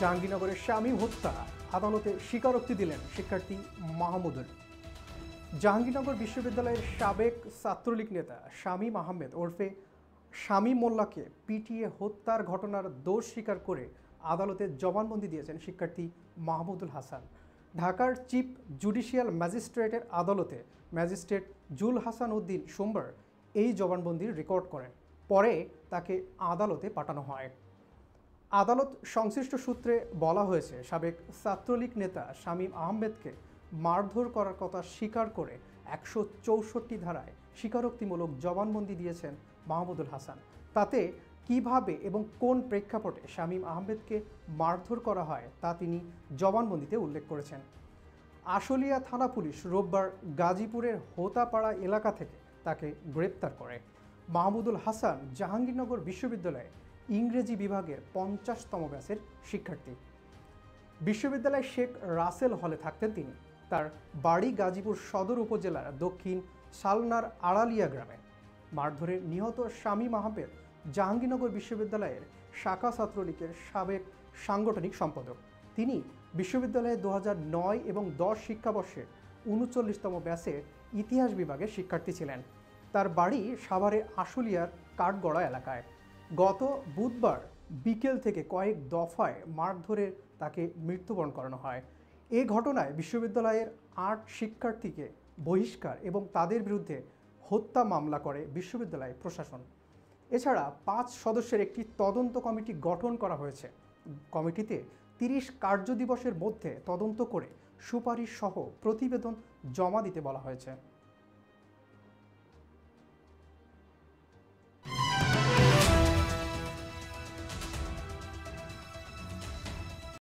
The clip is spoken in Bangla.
জাহাঙ্গীরনগরের শামীম হত্যা আদালতে স্বীকারোক্তি দিলেন শিক্ষার্থী মাহমুদুল। জাহাঙ্গীরনগর বিশ্ববিদ্যালয়ের সাবেক ছাত্রলীগ নেতা শামীম আহমেদ ওরফে শামীম মোল্লাকে পিটিয়ে হত্যার ঘটনার দোষ স্বীকার করে আদালতে জবানবন্দি দিয়েছেন শিক্ষার্থী মাহমুদুল হাসান। ঢাকার চিফ জুডিশিয়াল ম্যাজিস্ট্রেটের আদালতে ম্যাজিস্ট্রেট জুল হাসান উদ্দিন সোমবার এই জবানবন্দির রেকর্ড করেন। পরে তাকে আদালতে পাঠানো হয়। আদালত সংশ্লিষ্ট সূত্রে বলা হয়েছে, সাবেক ছাত্রলীগ নেতা শামীম আহমেদকে মারধর করার কথা স্বীকার করে 164 ধারায় স্বীকারোক্তিমূলক জবানবন্দি দিয়েছেন মাহমুদুল হাসান। তাতে কিভাবে এবং কোন প্রেক্ষাপটে শামীম আহমেদকে মারধর করা হয় তা তিনি জবানবন্দিতে উল্লেখ করেছেন। আশুলিয়া থানা পুলিশ রোববার গাজীপুরের হোতাপাড়া এলাকা থেকে তাকে গ্রেপ্তার করে। মাহমুদুল হাসান জাহাঙ্গীরনগর বিশ্ববিদ্যালয়ে ইংরেজি বিভাগের 50তম ব্যাচের শিক্ষার্থী। বিশ্ববিদ্যালয়ের শেখ রাসেল হলে থাকতেন তিনি। তার বাড়ি গাজীপুর সদর উপজেলার দক্ষিণ সালনার আড়ালিয়া গ্রামে। মারধরে নিহত শামীম আহমেদ জাহাঙ্গীরনগর বিশ্ববিদ্যালয়ের শাখা ছাত্রলীগের সাবেক সাংগঠনিক সম্পাদক। তিনি বিশ্ববিদ্যালয়ে 2009 এবং 10 শিক্ষাবর্ষে 39তম ব্যাচের ইতিহাস বিভাগের শিক্ষার্থী ছিলেন। তার বাড়ি সাভারের আশুলিয়ার কাঠগড়া এলাকায়। গত বুধবার বিকেল থেকে কয়েক দফায় মারধরে তাকে মৃত্যুবরণ করানো হয়। এ ঘটনায় বিশ্ববিদ্যালয়ের 8 শিক্ষার্থীকে বহিষ্কার এবং তাদের বিরুদ্ধে হত্যা মামলা করে বিশ্ববিদ্যালয় প্রশাসন। এছাড়া 5 সদস্যের একটি তদন্ত কমিটি গঠন করা হয়েছে। কমিটিতে 30 কার্যদিবসের মধ্যে তদন্ত করে সুপারিশ সহ প্রতিবেদন জমা দিতে বলা হয়েছে।